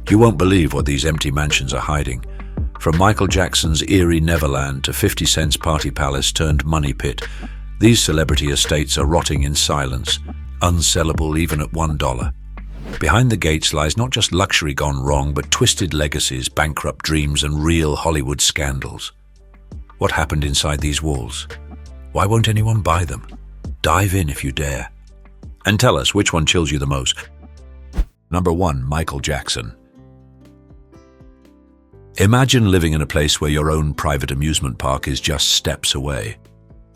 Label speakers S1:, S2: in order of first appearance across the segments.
S1: You won't believe what these empty mansions are hiding. From Michael Jackson's eerie Neverland to 50 Cent's party palace turned money pit, these celebrity estates are rotting in silence, unsellable even at $1. Behind the gates lies not just luxury gone wrong, but twisted legacies, bankrupt dreams, and real Hollywood scandals. What happened inside these walls? Why won't anyone buy them? Dive in if you dare. And tell us which one chills you the most. Number 1. Michael Jackson. Imagine living in a place where your own private amusement park is just steps away.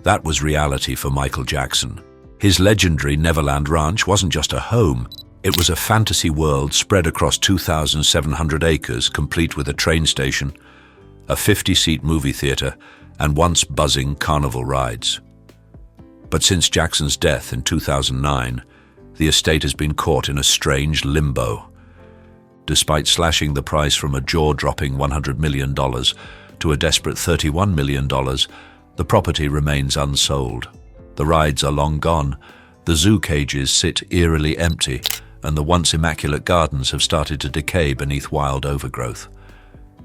S1: That was reality for Michael Jackson. His legendary Neverland Ranch wasn't just a home, it was a fantasy world spread across 2,700 acres, complete with a train station, a 50-seat movie theater, and once buzzing carnival rides. But since Jackson's death in 2009, the estate has been caught in a strange limbo. Despite slashing the price from a jaw-dropping $100 million to a desperate $31 million, the property remains unsold. The rides are long gone, the zoo cages sit eerily empty, and the once immaculate gardens have started to decay beneath wild overgrowth.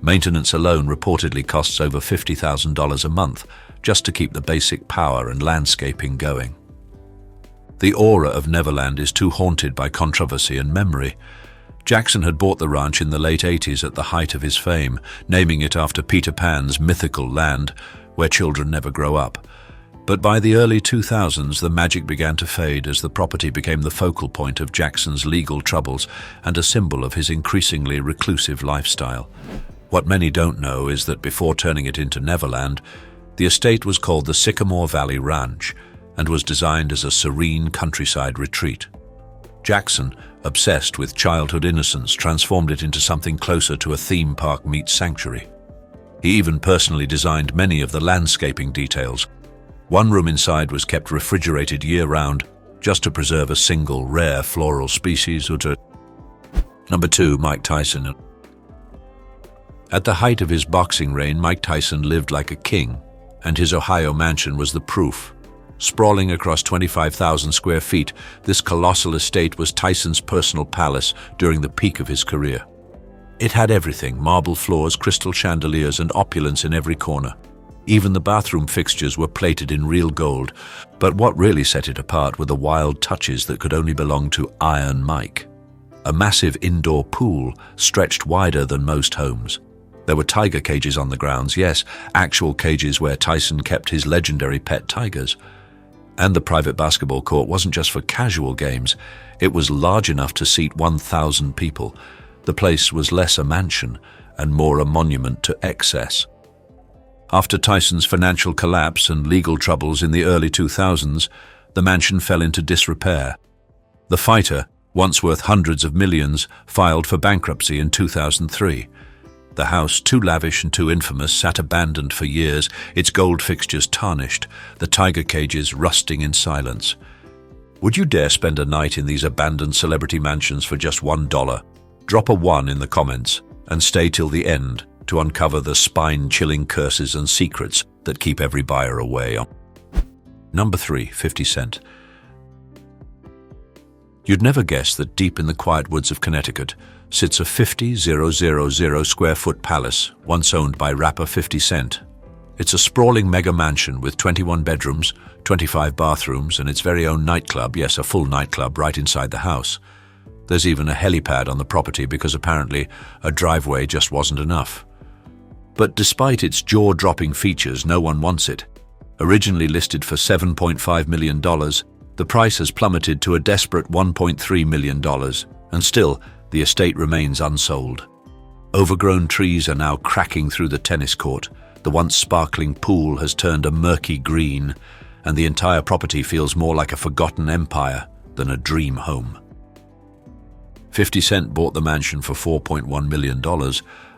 S1: Maintenance alone reportedly costs over $50,000 a month just to keep the basic power and landscaping going. The aura of Neverland is too haunted by controversy and memory. Jackson had bought the ranch in the late 80s at the height of his fame, naming it after Peter Pan's mythical land where children never grow up. But by the early 2000s, the magic began to fade as the property became the focal point of Jackson's legal troubles and a symbol of his increasingly reclusive lifestyle. What many don't know is that before turning it into Neverland, the estate was called the Sycamore Valley Ranch and was designed as a serene countryside retreat. Jackson, obsessed with childhood innocence, transformed it into something closer to a theme park meets sanctuary. He even personally designed many of the landscaping details. One room inside was kept refrigerated year-round just to preserve a single rare floral species or to... Number 2. Mike Tyson. At the height of his boxing reign, Mike Tyson lived like a king, and his Ohio mansion was the proof. Sprawling across 25,000 square feet, this colossal estate was Tyson's personal palace during the peak of his career. It had everything: marble floors, crystal chandeliers, and opulence in every corner. Even the bathroom fixtures were plated in real gold, but what really set it apart were the wild touches that could only belong to Iron Mike. A massive indoor pool stretched wider than most homes. There were tiger cages on the grounds, yes, actual cages where Tyson kept his legendary pet tigers. And the private basketball court wasn't just for casual games, it was large enough to seat 1,000 people. The place was less a mansion and more a monument to excess. After Tyson's financial collapse and legal troubles in the early 2000s, the mansion fell into disrepair. The fighter, once worth hundreds of millions, filed for bankruptcy in 2003. The house, too lavish and too infamous, sat abandoned for years, its gold fixtures tarnished, the tiger cages rusting in silence. Would you dare spend a night in these abandoned celebrity mansions for just $1? Drop a 1 in the comments and stay till the end to uncover the spine-chilling curses and secrets that keep every buyer away. Number 3. 50 Cent. You'd never guess that deep in the quiet woods of Connecticut sits a 50,000 square foot palace once owned by rapper 50 Cent. It's a sprawling mega mansion with 21 bedrooms, 25 bathrooms, and its very own nightclub, yes, a full nightclub right inside the house. There's even a helipad on the property because apparently a driveway just wasn't enough. But despite its jaw-dropping features, no one wants it. Originally listed for $7.5 million, the price has plummeted to a desperate $1.3 million, and still, the estate remains unsold. Overgrown trees are now cracking through the tennis court, the once sparkling pool has turned a murky green, and the entire property feels more like a forgotten empire than a dream home. 50 Cent bought the mansion for $4.1 million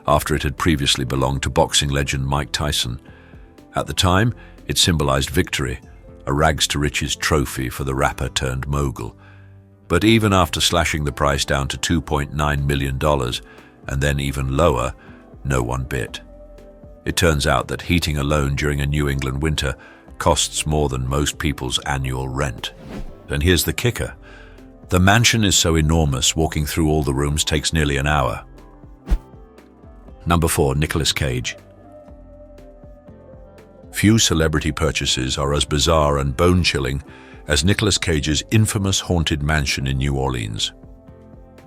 S1: after it had previously belonged to boxing legend Mike Tyson. At the time, it symbolized victory, a rags-to-riches trophy for the rapper-turned-mogul. But even after slashing the price down to $2.9 million, and then even lower, no one bit. It turns out that heating alone during a New England winter costs more than most people's annual rent. And here's the kicker. The mansion is so enormous, walking through all the rooms takes nearly an hour. Number 4. Nicolas Cage. Few celebrity purchases are as bizarre and bone-chilling as Nicolas Cage's infamous haunted mansion in New Orleans.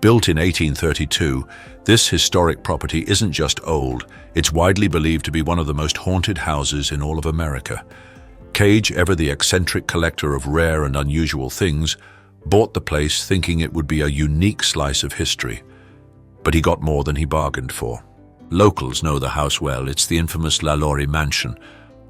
S1: Built in 1832, this historic property isn't just old, it's widely believed to be one of the most haunted houses in all of America. Cage, ever the eccentric collector of rare and unusual things, bought the place thinking it would be a unique slice of history. But he got more than he bargained for. Locals know the house well. It's the infamous LaLaurie mansion,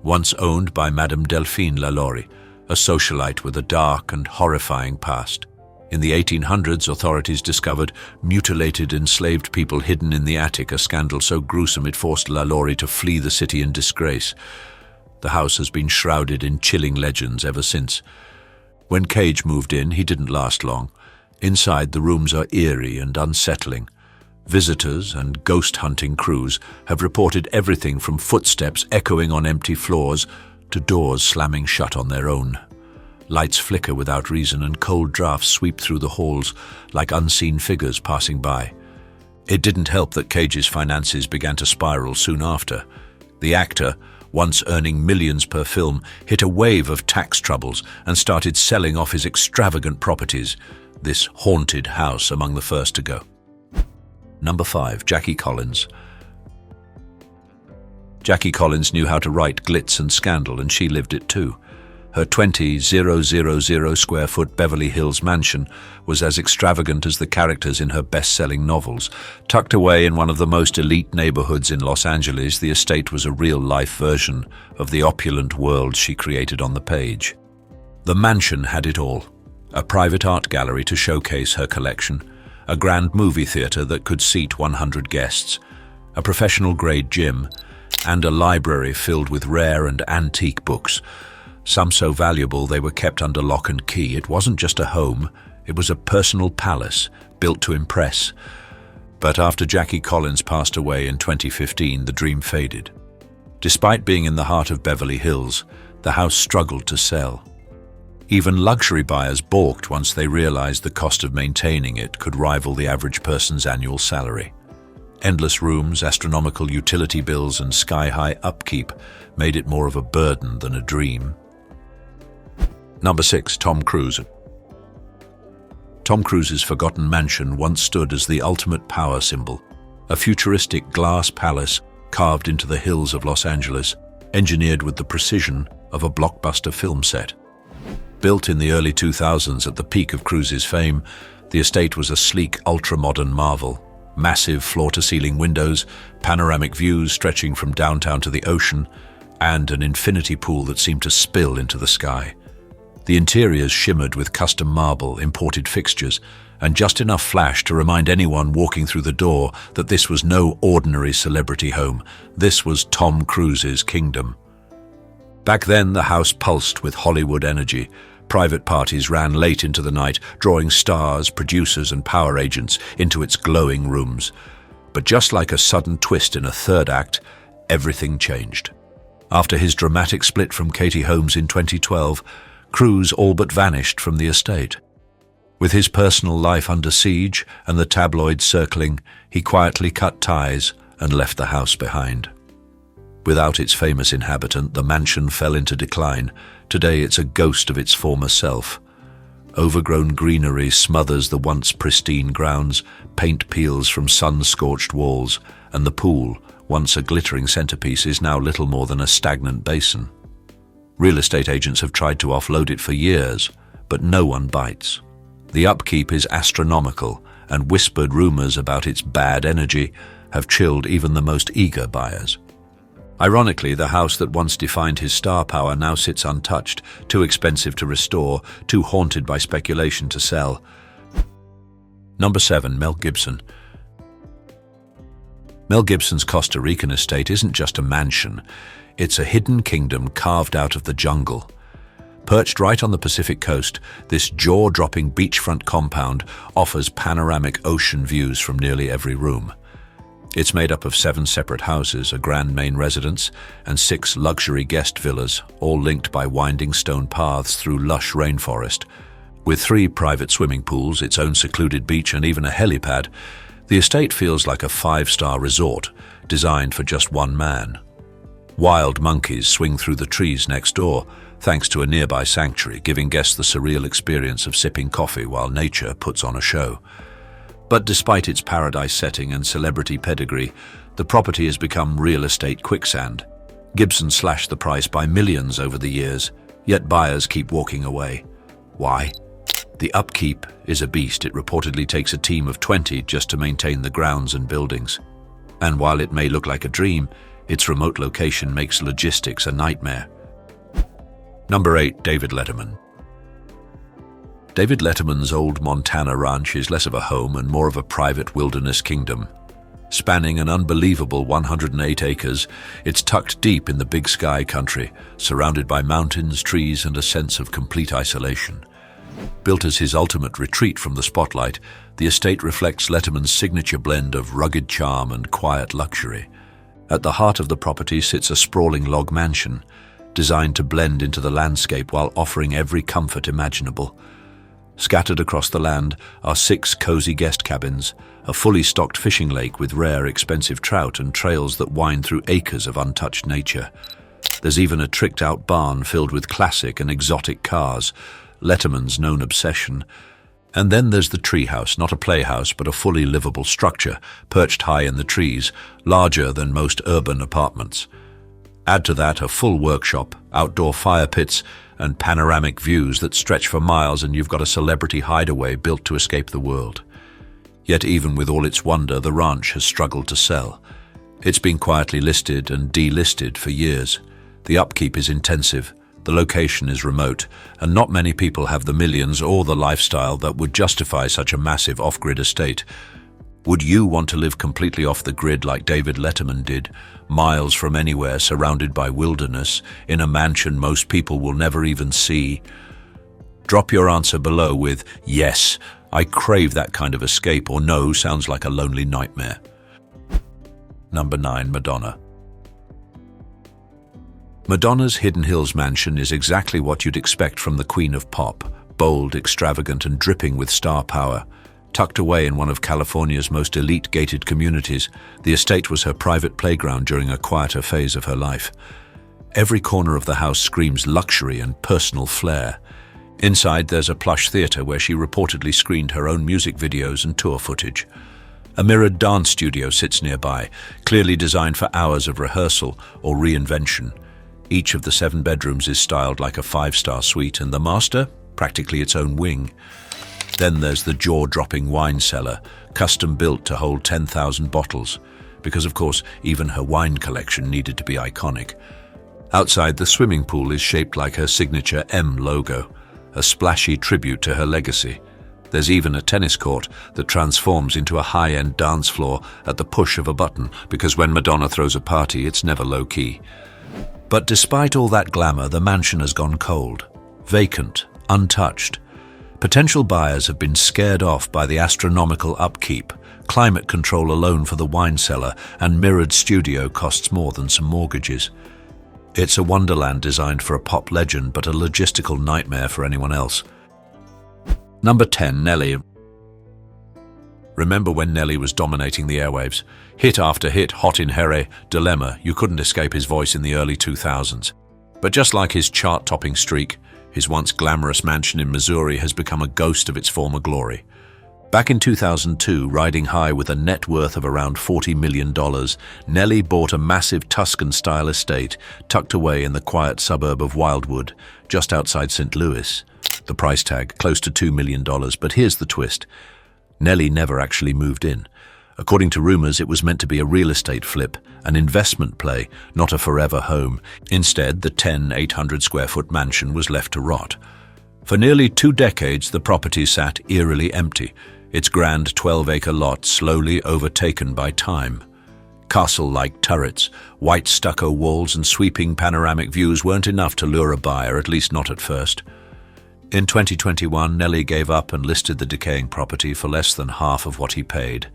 S1: once owned by Madame Delphine LaLaurie, a socialite with a dark and horrifying past. In the 1800s, authorities discovered mutilated enslaved people hidden in the attic, a scandal so gruesome it forced LaLaurie to flee the city in disgrace. The house has been shrouded in chilling legends ever since. When Cage moved in, he didn't last long. Inside, the rooms are eerie and unsettling. Visitors and ghost-hunting crews have reported everything from footsteps echoing on empty floors to doors slamming shut on their own. Lights flicker without reason and cold drafts sweep through the halls like unseen figures passing by. It didn't help that Cage's finances began to spiral soon after. The actor, once earning millions per film, hit a wave of tax troubles and started selling off his extravagant properties, this haunted house among the first to go. Number 5. Jackie Collins. Jackie Collins knew how to write glitz and scandal, and she lived it too. Her 20,000 square foot Beverly Hills mansion was as extravagant as the characters in her best-selling novels. Tucked away in one of the most elite neighborhoods in Los Angeles, the estate was a real-life version of the opulent world she created on the page. The mansion had it all: a private art gallery to showcase her collection, a grand movie theater that could seat 100 guests, a professional-grade gym, and a library filled with rare and antique books, some so valuable they were kept under lock and key. It wasn't just a home, it was a personal palace built to impress. But after Jackie Collins passed away in 2015, the dream faded. Despite being in the heart of Beverly Hills, the house struggled to sell. Even luxury buyers balked once they realized the cost of maintaining it could rival the average person's annual salary. Endless rooms, astronomical utility bills, and sky-high upkeep made it more of a burden than a dream. Number 6. Tom Cruise. Tom Cruise's forgotten mansion once stood as the ultimate power symbol, a futuristic glass palace carved into the hills of Los Angeles, engineered with the precision of a blockbuster film set. Built in the early 2000s at the peak of Cruise's fame, the estate was a sleek, ultra-modern marvel. Massive floor-to-ceiling windows, panoramic views stretching from downtown to the ocean, and an infinity pool that seemed to spill into the sky. The interiors shimmered with custom marble, imported fixtures, and just enough flash to remind anyone walking through the door that this was no ordinary celebrity home. This was Tom Cruise's kingdom. Back then, the house pulsed with Hollywood energy. Private parties ran late into the night, drawing stars, producers, and power agents into its glowing rooms. But just like a sudden twist in a third act, everything changed. After his dramatic split from Katie Holmes in 2012, Cruz all but vanished from the estate. With his personal life under siege and the tabloids circling, he quietly cut ties and left the house behind. Without its famous inhabitant, the mansion fell into decline. Today it's a ghost of its former self. Overgrown greenery smothers the once pristine grounds, paint peels from sun-scorched walls, and the pool, once a glittering centerpiece, is now little more than a stagnant basin. Real estate agents have tried to offload it for years, but no one bites. The upkeep is astronomical, and whispered rumors about its bad energy have chilled even the most eager buyers. Ironically, the house that once defined his star power now sits untouched, too expensive to restore, too haunted by speculation to sell. Number 7. Mel Gibson. Mel Gibson's Costa Rican estate isn't just a mansion, it's a hidden kingdom carved out of the jungle. Perched right on the Pacific coast, this jaw-dropping beachfront compound offers panoramic ocean views from nearly every room. It's made up of 7 separate houses, a grand main residence, and 6 luxury guest villas, all linked by winding stone paths through lush rainforest. With 3 private swimming pools, its own secluded beach, and even a helipad, the estate feels like a 5-star resort, designed for just one man. Wild monkeys swing through the trees next door, thanks to a nearby sanctuary, giving guests the surreal experience of sipping coffee while nature puts on a show. But despite its paradise setting and celebrity pedigree, the property has become real estate quicksand. Gibson slashed the price by millions over the years, yet buyers keep walking away. Why? The upkeep is a beast. It reportedly takes a team of 20 just to maintain the grounds and buildings. And while it may look like a dream, its remote location makes logistics a nightmare. Number 8. David Letterman. David Letterman's old Montana ranch is less of a home and more of a private wilderness kingdom. Spanning an unbelievable 108 acres, it's tucked deep in the Big Sky country, surrounded by mountains, trees, and a sense of complete isolation. Built as his ultimate retreat from the spotlight, the estate reflects Letterman's signature blend of rugged charm and quiet luxury. At the heart of the property sits a sprawling log mansion, designed to blend into the landscape while offering every comfort imaginable. Scattered across the land are 6 cozy guest cabins, a fully stocked fishing lake with rare, expensive trout and trails that wind through acres of untouched nature. There's even a tricked-out barn filled with classic and exotic cars, Letterman's known obsession. And then there's the treehouse, not a playhouse but a fully livable structure, perched high in the trees, larger than most urban apartments. Add to that a full workshop, outdoor fire pits, and panoramic views that stretch for miles, and you've got a celebrity hideaway built to escape the world. Yet even with all its wonder, the ranch has struggled to sell. It's been quietly listed and delisted for years. The upkeep is intensive, the location is remote, and not many people have the millions or the lifestyle that would justify such a massive off-grid estate. Would you want to live completely off the grid like David Letterman did, miles from anywhere, surrounded by wilderness, in a mansion most people will never even see? Drop your answer below with, "Yes, I crave that kind of escape," or "No, sounds like a lonely nightmare." Number 9. Madonna. Madonna's Hidden Hills mansion is exactly what you'd expect from the Queen of Pop, bold, extravagant, and dripping with star power. Tucked away in one of California's most elite gated communities, the estate was her private playground during a quieter phase of her life. Every corner of the house screams luxury and personal flair. Inside, there's a plush theater where she reportedly screened her own music videos and tour footage. A mirrored dance studio sits nearby, clearly designed for hours of rehearsal or reinvention. Each of the 7 bedrooms is styled like a 5-star suite, and the master, practically its own wing. Then there's the jaw-dropping wine cellar, custom-built to hold 10,000 bottles, because of course even her wine collection needed to be iconic. Outside, the swimming pool is shaped like her signature M logo, a splashy tribute to her legacy. There's even a tennis court that transforms into a high-end dance floor at the push of a button, because when Madonna throws a party, it's never low-key. But despite all that glamour, the mansion has gone cold, vacant, untouched. Potential buyers have been scared off by the astronomical upkeep. Climate control alone for the wine cellar and mirrored studio costs more than some mortgages. It's a wonderland designed for a pop legend, but a logistical nightmare for anyone else. Number 10. Nelly. Remember when Nelly was dominating the airwaves? Hit after hit, hot in Here, Dilemma, you couldn't escape his voice in the early 2000s. But just like his chart-topping streak, his once glamorous mansion in Missouri has become a ghost of its former glory. Back in 2002, riding high with a net worth of around $40 million, Nelly bought a massive Tuscan-style estate tucked away in the quiet suburb of Wildwood, just outside St. Louis. The price tag, close to $2 million, but here's the twist. Nelly never actually moved in. According to rumors, it was meant to be a real estate flip, an investment play, not a forever home. Instead, the 800-square-foot mansion was left to rot. For nearly 2 decades, the property sat eerily empty, its grand 12-acre lot slowly overtaken by time. Castle-like turrets, white stucco walls, and sweeping panoramic views weren't enough to lure a buyer, at least not at first. In 2021, Nelly gave up and listed the decaying property for less than half of what he paid,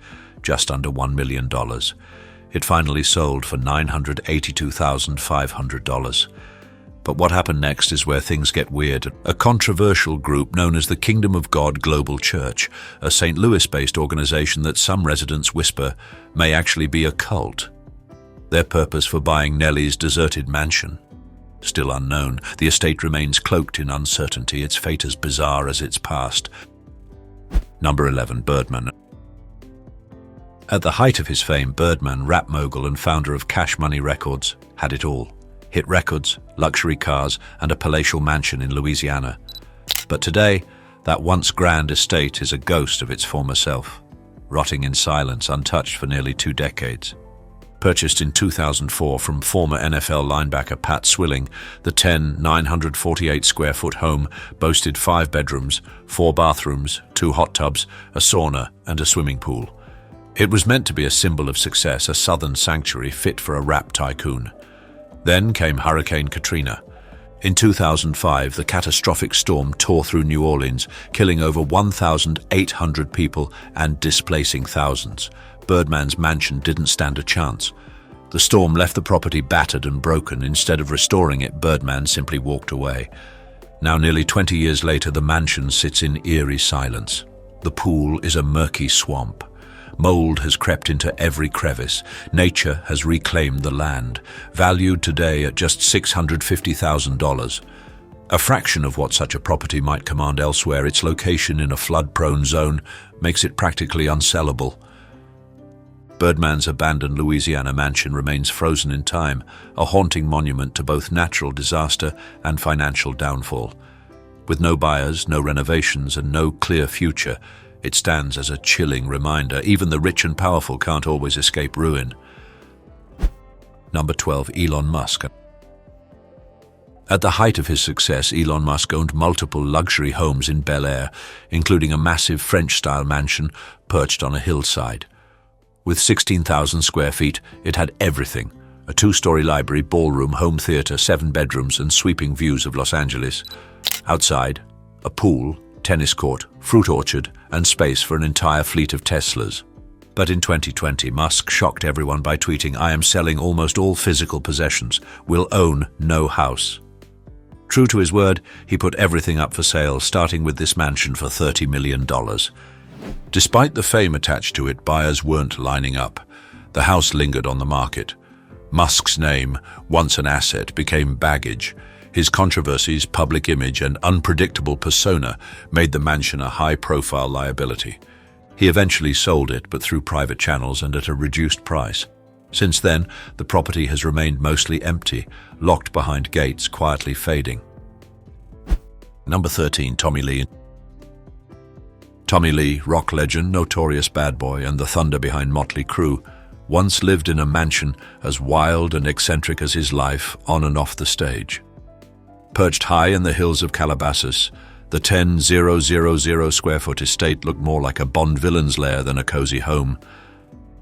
S1: just under $1 million. It finally sold for $982,500. But what happened next is where things get weird. A controversial group known as the Kingdom of God Global Church, a St. Louis-based organization that some residents whisper may actually be a cult, Their purpose for buying Nelly's deserted mansion? Still unknown. The estate remains cloaked in uncertainty, its fate as bizarre as its past. Number 11. Birdman. At the height of his fame, Birdman, rap mogul and founder of Cash Money Records, had it all. Hit records, luxury cars, and a palatial mansion in Louisiana. But today, that once grand estate is a ghost of its former self, rotting in silence, untouched for nearly 2 decades. Purchased in 2004 from former NFL linebacker Pat Swilling, the 948-square-foot home boasted 5 bedrooms, 4 bathrooms, 2 hot tubs, a sauna, and a swimming pool. It was meant to be a symbol of success, a southern sanctuary fit for a rap tycoon. Then came Hurricane Katrina. In 2005, the catastrophic storm tore through New Orleans, killing over 1,800 people and displacing thousands. Birdman's mansion didn't stand a chance. The storm left the property battered and broken. Instead of restoring it, Birdman simply walked away. Now, nearly 20 years later, the mansion sits in eerie silence. The pool is a murky swamp. Mold has crept into every crevice. Nature has reclaimed the land, valued today at just $650,000. A fraction of what such a property might command elsewhere, its location in a flood-prone zone makes it practically unsellable. Birdman's abandoned Louisiana mansion remains frozen in time, a haunting monument to both natural disaster and financial downfall. With no buyers, no renovations, and no clear future, it stands as a chilling reminder. Even the rich and powerful can't always escape ruin. Number 12. Elon Musk. At the height of his success, Elon Musk owned multiple luxury homes in Bel Air, including a massive French-style mansion perched on a hillside. With 16,000 square feet, it had everything: a 2-story library, ballroom, home theater, 7 bedrooms, and sweeping views of Los Angeles. Outside, a pool, tennis court, fruit orchard, and space for an entire fleet of Teslas. But in 2020, Musk shocked everyone by tweeting, "I am selling almost all physical possessions, will own no house." True to his word, he put everything up for sale, starting with this mansion for $30 million. Despite the fame attached to it, buyers weren't lining up. The house lingered on the market. Musk's name, once an asset, became baggage. His controversies, public image, and unpredictable persona made the mansion a high-profile liability. He eventually sold it, but through private channels and at a reduced price. Since then, the property has remained mostly empty, locked behind gates, quietly fading. Number 13. Tommy Lee. Tommy Lee, rock legend, notorious bad boy, and the thunder behind Motley Crue, once lived in a mansion as wild and eccentric as his life on and off the stage. Perched high in the hills of Calabasas, the 10,000 square foot estate looked more like a Bond villain's lair than a cozy home.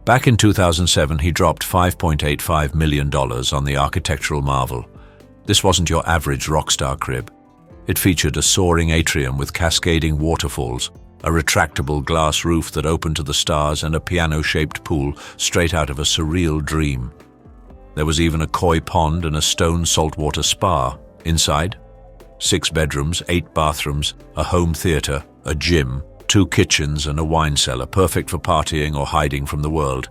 S1: Back in 2007, he dropped $5.85 million on the architectural marvel. This wasn't your average rock star crib. It featured a soaring atrium with cascading waterfalls, a retractable glass roof that opened to the stars, and a piano-shaped pool straight out of a surreal dream. There was even a koi pond and a stone saltwater spa. Inside, 6 bedrooms, 8 bathrooms, a home theater, a gym, 2 kitchens, and a wine cellar, perfect for partying or hiding from the world.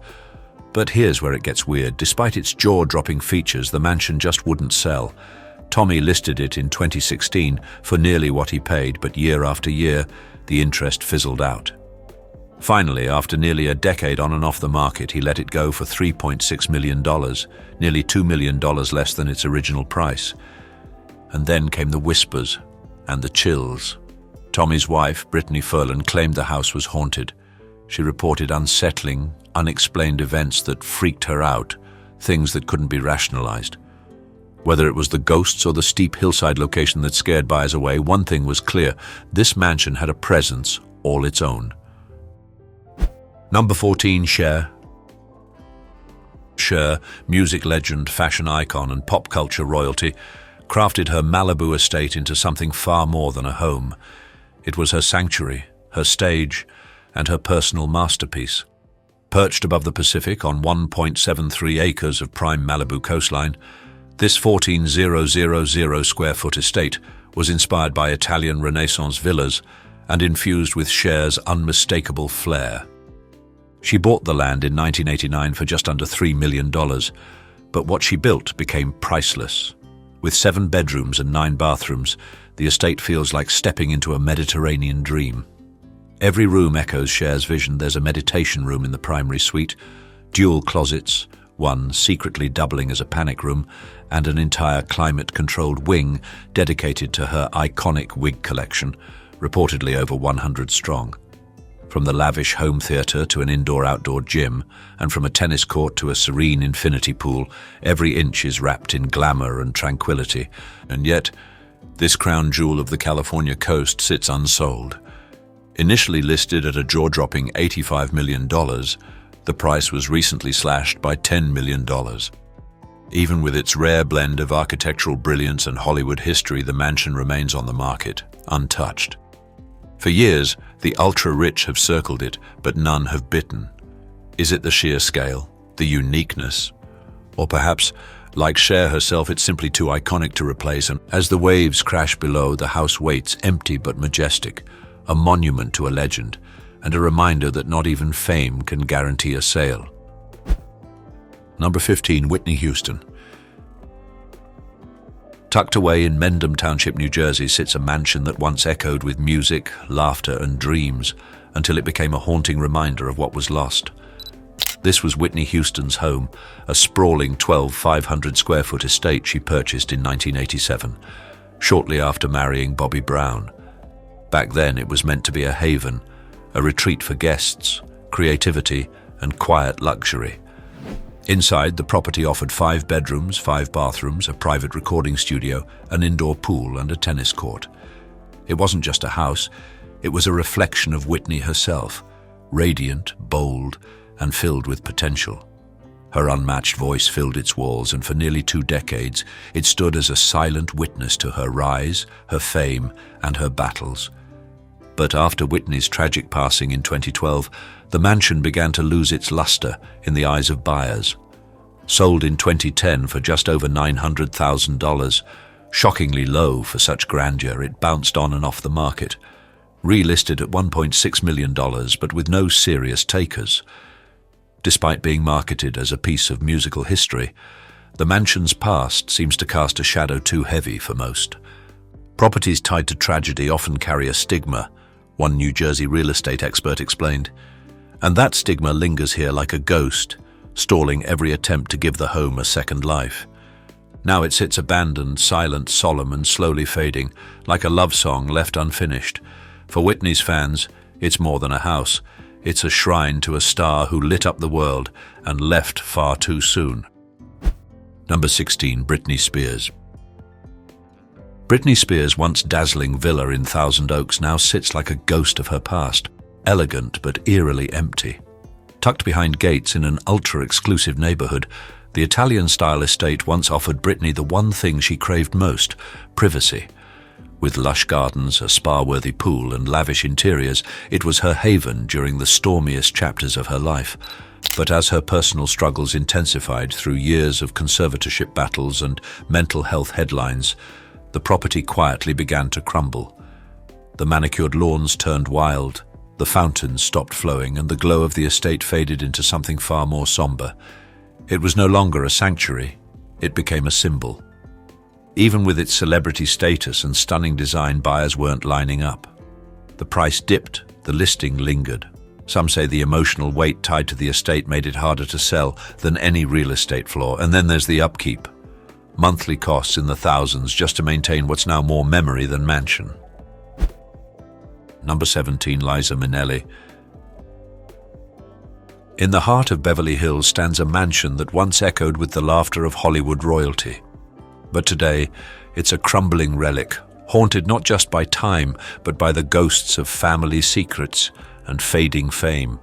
S1: But here's where it gets weird. Despite its jaw-dropping features, the mansion just wouldn't sell. Tommy listed it in 2016 for nearly what he paid, but year after year, the interest fizzled out. Finally, after nearly a decade on and off the market, he let it go for $3.6 million, nearly $2 million less than its original price. And then came the whispers and the chills. Tommy's wife, Britney Spears, claimed the house was haunted. She reported unsettling, unexplained events that freaked her out, things that couldn't be rationalized. Whether it was the ghosts or the steep hillside location that scared buyers away, one thing was clear: this mansion had a presence all its own. Number 14. Sher. Sher, music legend, fashion icon, and pop culture royalty, crafted her Malibu estate into something far more than a home. It was her sanctuary, her stage, and her personal masterpiece. Perched above the Pacific on 1.73 acres of prime Malibu coastline, this 14,000 square foot estate was inspired by Italian Renaissance villas and infused with Cher's unmistakable flair. She bought the land in 1989 for just under $3 million. But what she built became priceless. With 7 bedrooms and 9 bathrooms, the estate feels like stepping into a Mediterranean dream. Every room echoes Sher's vision. There's a meditation room in the primary suite, dual closets, one secretly doubling as a panic room, and an entire climate-controlled wing dedicated to her iconic wig collection, reportedly over 100 strong. From the lavish home theatre to an indoor-outdoor gym, and from a tennis court to a serene infinity pool, every inch is wrapped in glamour and tranquility. And yet, this crown jewel of the California coast sits unsold. Initially listed at a jaw-dropping $85 million, the price was recently slashed by $10 million. Even with its rare blend of architectural brilliance and Hollywood history, the mansion remains on the market, untouched. For years, the ultra-rich have circled it, but none have bitten. Is it the sheer scale, the uniqueness? Or perhaps, like Sher herself, it's simply too iconic to replace, and as the waves crash below, the house waits, empty but majestic, a monument to a legend, and a reminder that not even fame can guarantee a sale. Number 15, Whitney Houston. Tucked away in Mendham Township, New Jersey, sits a mansion that once echoed with music, laughter, and dreams, until it became a haunting reminder of what was lost. This was Whitney Houston's home, a sprawling 500-square-foot estate she purchased in 1987, shortly after marrying Bobby Brown. Back then, it was meant to be a haven, a retreat for guests, creativity, and quiet luxury. Inside, the property offered 5 bedrooms, 5 bathrooms, a private recording studio, an indoor pool, and a tennis court. It wasn't just a house, it was a reflection of Whitney herself, radiant, bold, and filled with potential. Her unmatched voice filled its walls, and for nearly 2 decades, it stood as a silent witness to her rise, her fame, and her battles. But after Whitney's tragic passing in 2012, the mansion began to lose its luster in the eyes of buyers. Sold in 2010 for just over $900,000, shockingly low for such grandeur, it bounced on and off the market. Relisted at $1.6 million, but with no serious takers. Despite being marketed as a piece of musical history, the mansion's past seems to cast a shadow too heavy for most. Properties tied to tragedy often carry a stigma, one New Jersey real estate expert explained. And that stigma lingers here like a ghost, stalling every attempt to give the home a second life. Now it sits abandoned, silent, solemn, and slowly fading, like a love song left unfinished. For Whitney's fans, it's more than a house. It's a shrine to a star who lit up the world and left far too soon. Number 16, Britney Spears. Britney Spears' once dazzling villa in Thousand Oaks now sits like a ghost of her past, elegant but eerily empty. Tucked behind gates in an ultra-exclusive neighborhood, the Italian-style estate once offered Britney the one thing she craved most: privacy. With lush gardens, a spa-worthy pool, and lavish interiors, it was her haven during the stormiest chapters of her life. But as her personal struggles intensified through years of conservatorship battles and mental health headlines, the property quietly began to crumble. The manicured lawns turned wild, the fountains stopped flowing, and the glow of the estate faded into something far more somber. It was no longer a sanctuary, it became a symbol. Even with its celebrity status and stunning design, buyers weren't lining up. The price dipped, the listing lingered. Some say the emotional weight tied to the estate made it harder to sell than any real estate flaw. And then there's the upkeep. Monthly costs in the thousands just to maintain what's now more memory than mansion. Number 17, Liza Minnelli. In the heart of Beverly Hills stands a mansion that once echoed with the laughter of Hollywood royalty. But today, it's a crumbling relic, haunted not just by time, but by the ghosts of family secrets and fading fame.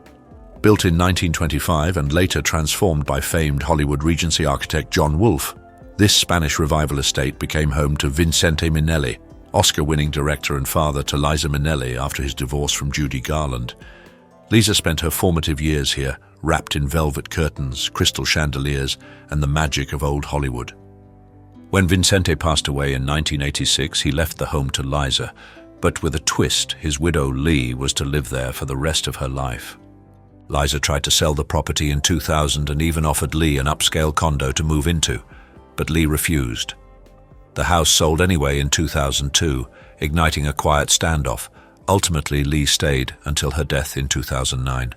S1: Built in 1925 and later transformed by famed Hollywood Regency architect John Wolfe, this Spanish revival estate became home to Vicente Minnelli, Oscar-winning director and father to Liza Minnelli after his divorce from Judy Garland. Liza spent her formative years here, wrapped in velvet curtains, crystal chandeliers, and the magic of old Hollywood. When Vicente passed away in 1986, he left the home to Liza, but with a twist, his widow Lee was to live there for the rest of her life. Liza tried to sell the property in 2000 and even offered Lee an upscale condo to move into, but Lee refused. The house sold anyway in 2002, igniting a quiet standoff. Ultimately, Lee stayed until her death in 2009.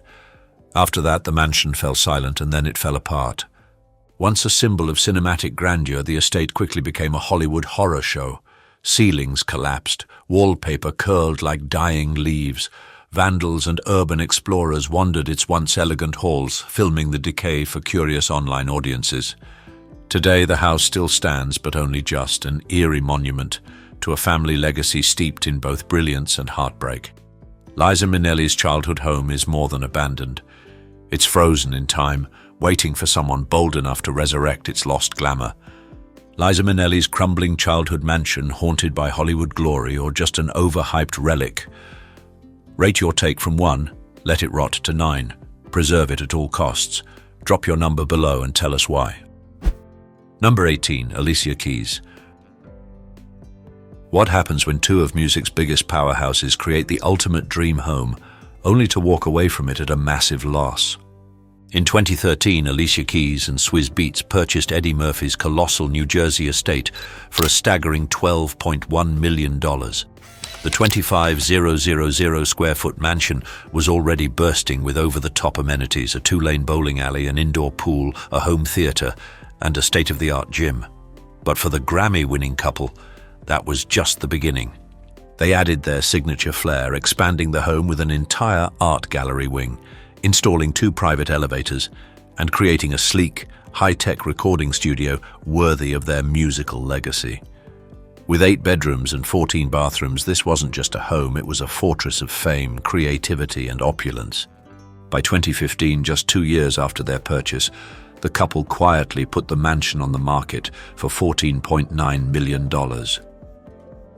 S1: After that, the mansion fell silent and then it fell apart. Once a symbol of cinematic grandeur, the estate quickly became a Hollywood horror show. Ceilings collapsed, wallpaper curled like dying leaves. Vandals and urban explorers wandered its once elegant halls, filming the decay for curious online audiences. Today, the house still stands, but only just an eerie monument to a family legacy steeped in both brilliance and heartbreak. Liza Minnelli's childhood home is more than abandoned. It's frozen in time, waiting for someone bold enough to resurrect its lost glamour. Liza Minnelli's crumbling childhood mansion, haunted by Hollywood glory or just an overhyped relic. Rate your take from 1, let it rot, to 9. Preserve it at all costs. Drop your number below and tell us why. Number 18, Alicia Keys. What happens when two of music's biggest powerhouses create the ultimate dream home, only to walk away from it at a massive loss? In 2013, Alicia Keys and Swizz Beatz purchased Eddie Murphy's colossal New Jersey estate for a staggering $12.1 million. The 25,000 square foot mansion was already bursting with over-the-top amenities, a 2-lane bowling alley, an indoor pool, a home theater, and a state-of-the-art gym. But for the Grammy-winning couple, that was just the beginning. They added their signature flair, expanding the home with an entire art gallery wing, installing 2 private elevators, and creating a sleek, high-tech recording studio worthy of their musical legacy. With 8 bedrooms and 14 bathrooms, this wasn't just a home, it was a fortress of fame, creativity, and opulence. By 2015, just 2 years after their purchase, the couple quietly put the mansion on the market for $14.9 million.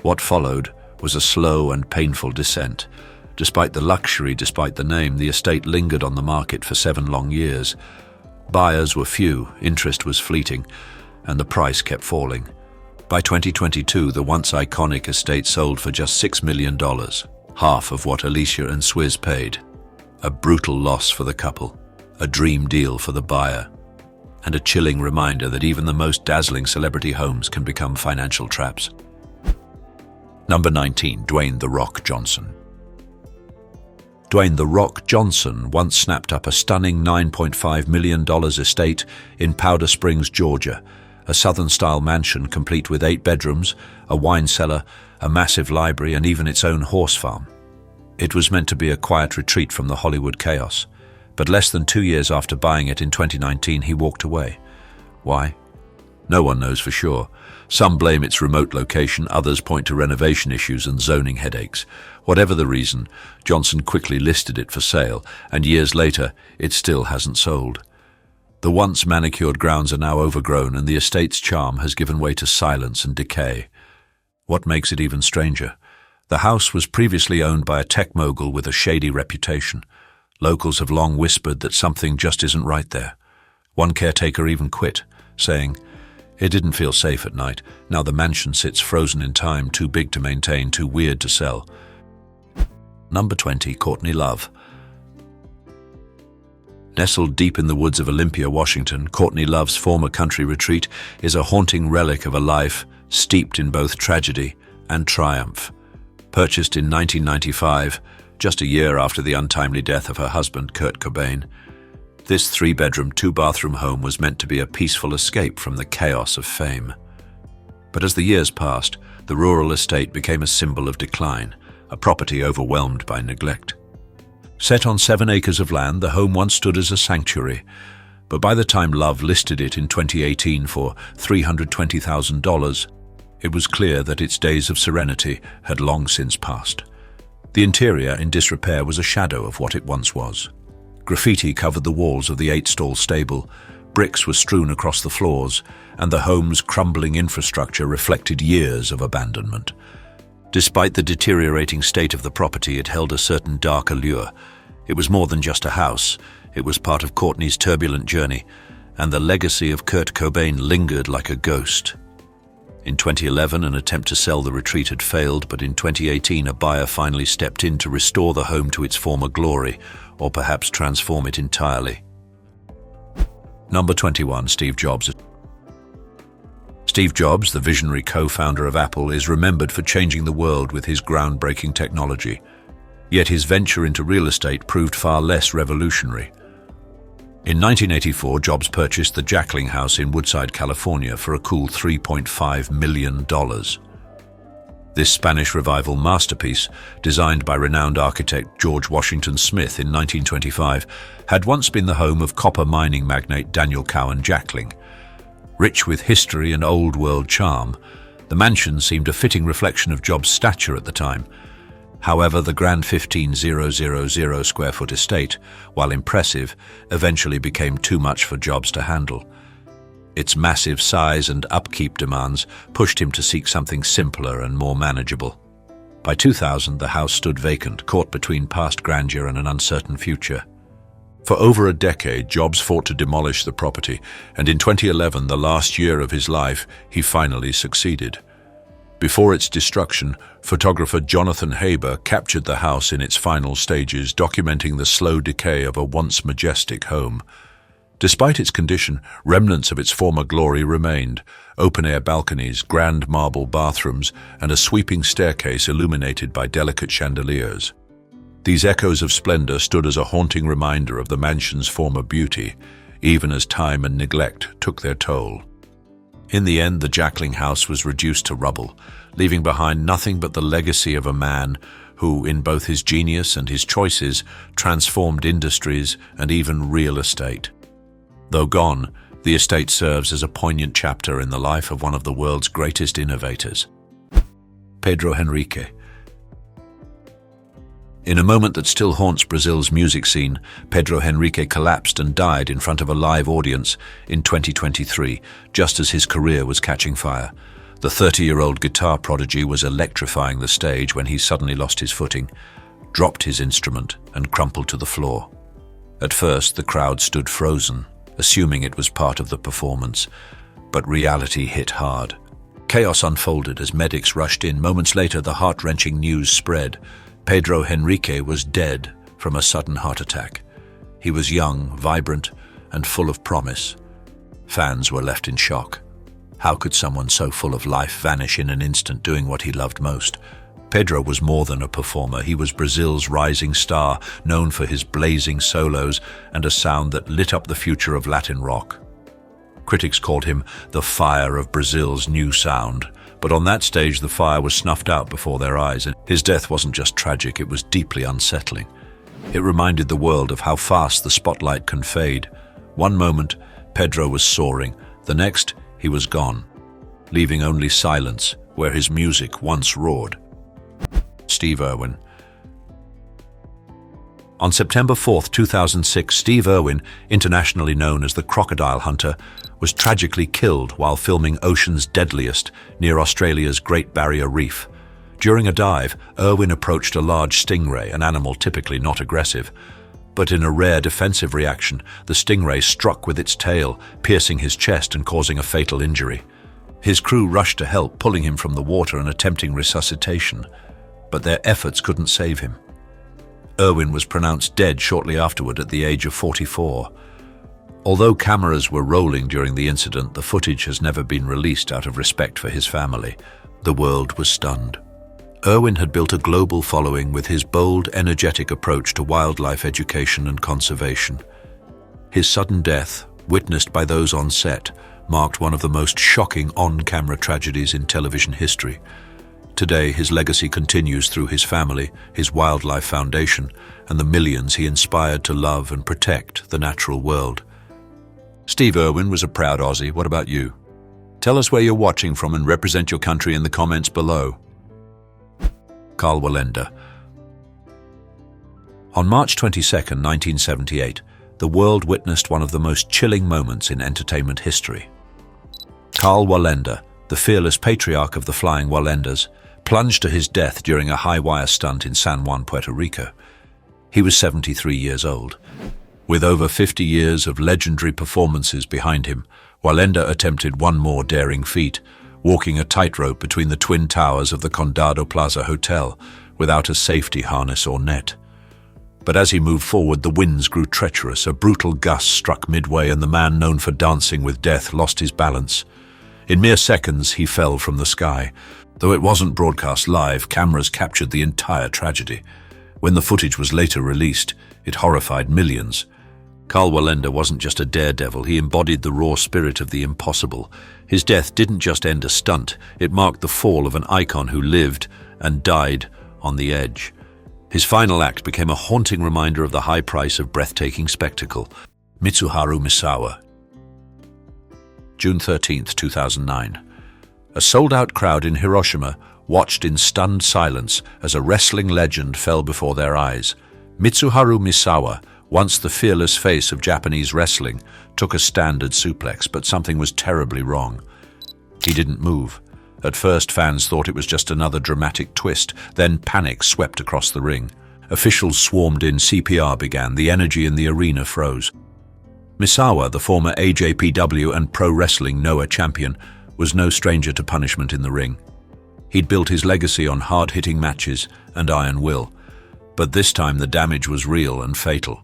S1: What followed was a slow and painful descent. Despite the luxury, despite the name, the estate lingered on the market for 7 long years. Buyers were few, interest was fleeting, and the price kept falling. By 2022, the once iconic estate sold for just $6 million, half of what Alicia and Swizz paid. A brutal loss for the couple, a dream deal for the buyer, and a chilling reminder that even the most dazzling celebrity homes can become financial traps. Number 19, Dwayne "The Rock" Johnson. Dwayne "The Rock" Johnson once snapped up a stunning $9.5 million estate in Powder Springs, Georgia, a Southern-style mansion complete with 8 bedrooms, a wine cellar, a massive library, and even its own horse farm. It was meant to be a quiet retreat from the Hollywood chaos, but less than 2 years after buying it in 2019, he walked away. Why? No one knows for sure. Some blame its remote location, others point to renovation issues and zoning headaches. Whatever the reason, Johnson quickly listed it for sale, and years later, it still hasn't sold. The once manicured grounds are now overgrown, and the estate's charm has given way to silence and decay. What makes it even stranger? The house was previously owned by a tech mogul with a shady reputation. Locals have long whispered that something just isn't right there. One caretaker even quit, saying, "It didn't feel safe at night. Now the mansion sits frozen in time, too big to maintain, too weird to sell." Number 20, Courtney Love. Nestled deep in the woods of Olympia, Washington, Courtney Love's former country retreat is a haunting relic of a life steeped in both tragedy and triumph. Purchased in 1995, just a year after the untimely death of her husband, Kurt Cobain, this 3-bedroom, 2-bathroom home was meant to be a peaceful escape from the chaos of fame. But as the years passed, the rural estate became a symbol of decline, a property overwhelmed by neglect. Set on 7 acres of land, the home once stood as a sanctuary, but by the time Love listed it in 2018 for $320,000, it was clear that its days of serenity had long since passed. The interior, in disrepair, was a shadow of what it once was. Graffiti covered the walls of the 8-stall stable, bricks were strewn across the floors, and the home's crumbling infrastructure reflected years of abandonment. Despite the deteriorating state of the property, it held a certain dark allure. It was more than just a house. It was part of Courtney's turbulent journey, and the legacy of Kurt Cobain lingered like a ghost. In 2011, an attempt to sell the retreat had failed, but in 2018, a buyer finally stepped in to restore the home to its former glory, or perhaps transform it entirely. Number 21, Steve Jobs. Steve Jobs, the visionary co-founder of Apple, is remembered for changing the world with his groundbreaking technology. Yet his venture into real estate proved far less revolutionary. In 1984, Jobs purchased the Jackling House in Woodside, California for a cool $3.5 million. This Spanish Revival masterpiece, designed by renowned architect George Washington Smith in 1925, had once been the home of copper mining magnate Daniel Cowan Jackling. Rich with history and old-world charm, the mansion seemed a fitting reflection of Jobs' stature at the time. However, the grand 15,000 square foot estate, while impressive, eventually became too much for Jobs to handle. Its massive size and upkeep demands pushed him to seek something simpler and more manageable. By 2000, the house stood vacant, caught between past grandeur and an uncertain future. For over a decade, Jobs fought to demolish the property, and in 2011, the last year of his life, he finally succeeded. Before its destruction, photographer Jonathan Haber captured the house in its final stages, documenting the slow decay of a once majestic home. Despite its condition, remnants of its former glory remained: open-air balconies, grand marble bathrooms, and a sweeping staircase illuminated by delicate chandeliers. These echoes of splendor stood as a haunting reminder of the mansion's former beauty, even as time and neglect took their toll. In the end, the Jackling House was reduced to rubble, leaving behind nothing but the legacy of a man who, in both his genius and his choices, transformed industries and even real estate. Though gone, the estate serves as a poignant chapter in the life of one of the world's greatest innovators. Pedro Henrique. In a moment that still haunts Brazil's music scene, Pedro Henrique collapsed and died in front of a live audience in 2023, just as his career was catching fire. The 30-year-old guitar prodigy was electrifying the stage when he suddenly lost his footing, dropped his instrument, and crumpled to the floor. At first, the crowd stood frozen, assuming it was part of the performance, but reality hit hard. Chaos unfolded as medics rushed in. Moments later, the heart-wrenching news spread. Pedro Henrique was dead from a sudden heart attack. He was young, vibrant, and full of promise. Fans were left in shock. How could someone so full of life vanish in an instant doing what he loved most? Pedro was more than a performer. He was Brazil's rising star, known for his blazing solos and a sound that lit up the future of Latin rock. Critics called him the fire of Brazil's new sound. But on that stage, the fire was snuffed out before their eyes, and his death wasn't just tragic, it was deeply unsettling. It reminded the world of how fast the spotlight can fade. One moment, Pedro was soaring. The next, he was gone, leaving only silence where his music once roared. Steve Irwin. On September 4, 2006, Steve Irwin, internationally known as the Crocodile Hunter, was tragically killed while filming Ocean's Deadliest near Australia's Great Barrier Reef. During a dive, Irwin approached a large stingray, an animal typically not aggressive. But in a rare defensive reaction, the stingray struck with its tail, piercing his chest and causing a fatal injury. His crew rushed to help, pulling him from the water and attempting resuscitation. But their efforts couldn't save him. Irwin was pronounced dead shortly afterward at the age of 44. Although cameras were rolling during the incident, the footage has never been released out of respect for his family. The world was stunned. Irwin had built a global following with his bold, energetic approach to wildlife education and conservation. His sudden death, witnessed by those on set, marked one of the most shocking on-camera tragedies in television history. Today, his legacy continues through his family, his wildlife foundation, and the millions he inspired to love and protect the natural world. Steve Irwin was a proud Aussie. What about you? Tell us where you're watching from and represent your country in the comments below. Karl Wallenda. On March 22, 1978, the world witnessed one of the most chilling moments in entertainment history. Karl Wallenda, the fearless patriarch of the Flying Wallendas, plunged to his death during a high-wire stunt in San Juan, Puerto Rico. He was 73 years old. With over 50 years of legendary performances behind him, Wallenda attempted one more daring feat, walking a tightrope between the twin towers of the Condado Plaza Hotel without a safety harness or net. But as he moved forward, the winds grew treacherous. A brutal gust struck midway, and the man known for dancing with death lost his balance. In mere seconds, he fell from the sky. Though it wasn't broadcast live, cameras captured the entire tragedy. When the footage was later released, it horrified millions. Carl Wallenda wasn't just a daredevil, he embodied the raw spirit of the impossible. His death didn't just end a stunt, it marked the fall of an icon who lived and died on the edge. His final act became a haunting reminder of the high price of breathtaking spectacle. Mitsuharu Misawa. June 13, 2009. A sold-out crowd in Hiroshima watched in stunned silence as a wrestling legend fell before their eyes. Mitsuharu Misawa, once the fearless face of Japanese wrestling, took a standard suplex, but something was terribly wrong. He didn't move. At first, fans thought it was just another dramatic twist, then panic swept across the ring. Officials swarmed in, CPR began, the energy in the arena froze. Misawa, the former AJPW and Pro Wrestling Noah champion, was no stranger to punishment in the ring. He'd built his legacy on hard-hitting matches and iron will, but this time the damage was real and fatal.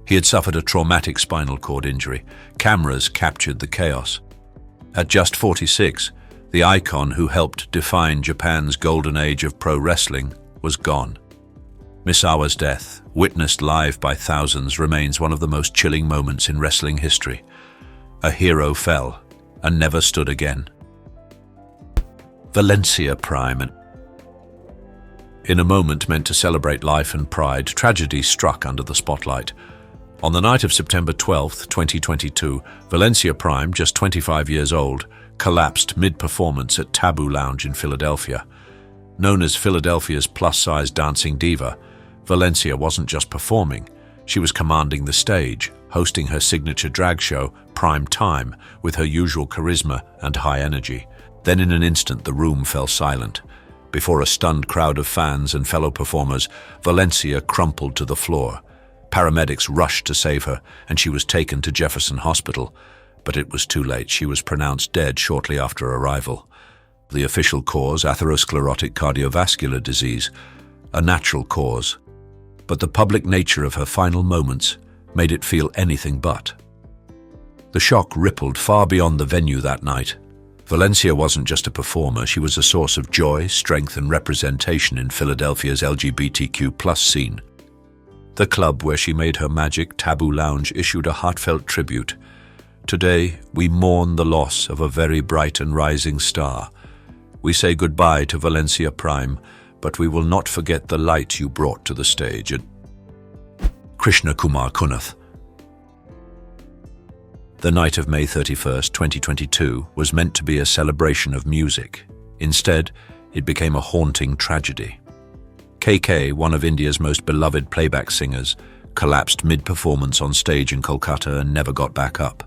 S1: He had suffered a traumatic spinal cord injury. Cameras captured the chaos. At just 46, the icon who helped define Japan's golden age of pro wrestling was gone. Misawa's death, witnessed live by thousands, remains one of the most chilling moments in wrestling history. A hero fell and never stood again. Valencia Prime. In a moment meant to celebrate life and pride, tragedy struck under the spotlight. On the night of September 12, 2022, Valencia Prime, just 25 years old, collapsed mid-performance at Taboo Lounge in Philadelphia. Known as Philadelphia's plus-size dancing diva, Valencia wasn't just performing, she was commanding the stage, hosting her signature drag show, Prime Time, with her usual charisma and high energy. Then in an instant, the room fell silent. Before a stunned crowd of fans and fellow performers, Valencia crumpled to the floor. Paramedics rushed to save her, and she was taken to Jefferson Hospital. But it was too late. She was pronounced dead shortly after arrival. The official cause, atherosclerotic cardiovascular disease, a natural cause. But the public nature of her final moments made it feel anything but. The shock rippled far beyond the venue that night. Valencia wasn't just a performer, she was a source of joy, strength, and representation in Philadelphia's LGBTQ+ scene. The club where she made her magic, Taboo Lounge, issued a heartfelt tribute. Today, we mourn the loss of a very bright and rising star. We say goodbye to Valencia Prime, but we will not forget the light you brought to the stage. Krishna Kumar Kunath. The night of May 31st, 2022 was meant to be a celebration of music. Instead, it became a haunting tragedy. KK, one of India's most beloved playback singers, collapsed mid-performance on stage in Kolkata and never got back up.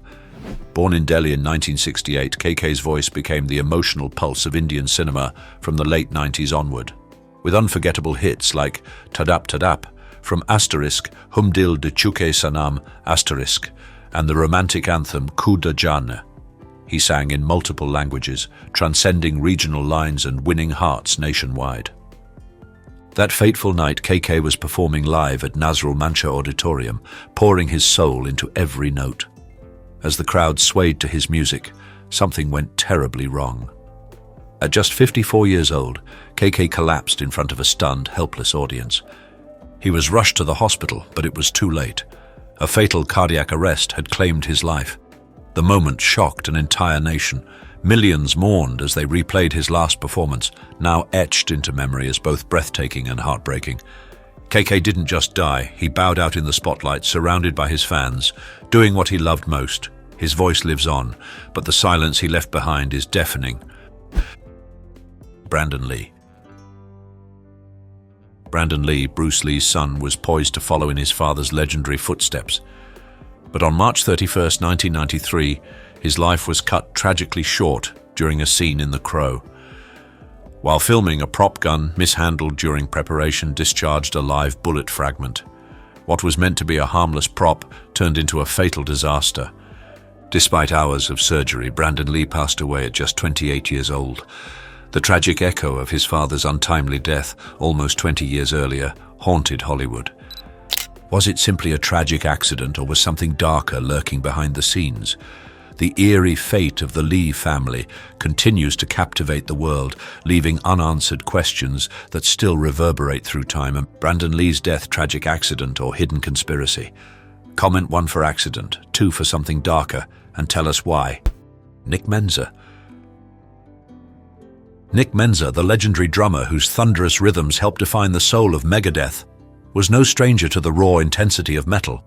S1: Born in Delhi in 1968, KK's voice became the emotional pulse of Indian cinema from the late 90s onward. With unforgettable hits like Tadap Tadap, from Asterisk, Hum Dil De Chuke Sanam, Asterisk, and the romantic anthem Kuda Jana. He sang in multiple languages, transcending regional lines and winning hearts nationwide. That fateful night, KK was performing live at Nazrul Mancha Auditorium, pouring his soul into every note. As the crowd swayed to his music, something went terribly wrong. At just 54 years old, KK collapsed in front of a stunned, helpless audience. He was rushed to the hospital, but it was too late. A fatal cardiac arrest had claimed his life. The moment shocked an entire nation. Millions mourned as they replayed his last performance, now etched into memory as both breathtaking and heartbreaking. KK didn't just die, he bowed out in the spotlight, surrounded by his fans, doing what he loved most. His voice lives on, but the silence he left behind is deafening. Brandon Lee. Brandon Lee, Bruce Lee's son, was poised to follow in his father's legendary footsteps. But on March 31st, 1993, his life was cut tragically short during a scene in The Crow. While filming, a prop gun, mishandled during preparation, discharged a live bullet fragment. What was meant to be a harmless prop turned into a fatal disaster. Despite hours of surgery, Brandon Lee passed away at just 28 years old. The tragic echo of his father's untimely death, almost 20 years earlier, haunted Hollywood. Was it simply a tragic accident, or was something darker lurking behind the scenes? The eerie fate of the Lee family continues to captivate the world, leaving unanswered questions that still reverberate through time. And Brandon Lee's death, tragic accident or hidden conspiracy? Comment 1 for accident, 2 for something darker, and tell us why. Nick Menza. Nick Menza, the legendary drummer whose thunderous rhythms helped define the soul of Megadeth, was no stranger to the raw intensity of metal.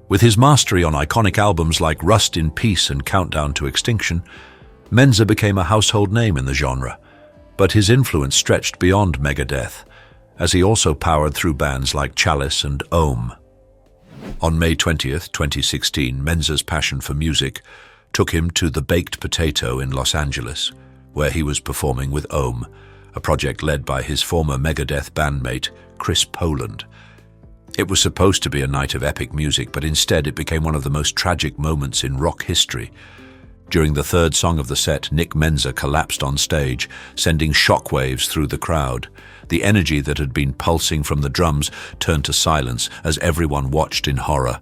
S1: With his mastery on iconic albums like Rust in Peace and Countdown to Extinction, Menza became a household name in the genre. But his influence stretched beyond Megadeth, as he also powered through bands like Chalice and Ohm. On May 20th, 2016, Menza's passion for music took him to the Baked Potato in Los Angeles, where he was performing with Ohm, a project led by his former Megadeth bandmate, Chris Poland. It was supposed to be a night of epic music, but instead it became one of the most tragic moments in rock history. During the third song of the set, Nick Menza collapsed on stage, sending shockwaves through the crowd. The energy that had been pulsing from the drums turned to silence as everyone watched in horror.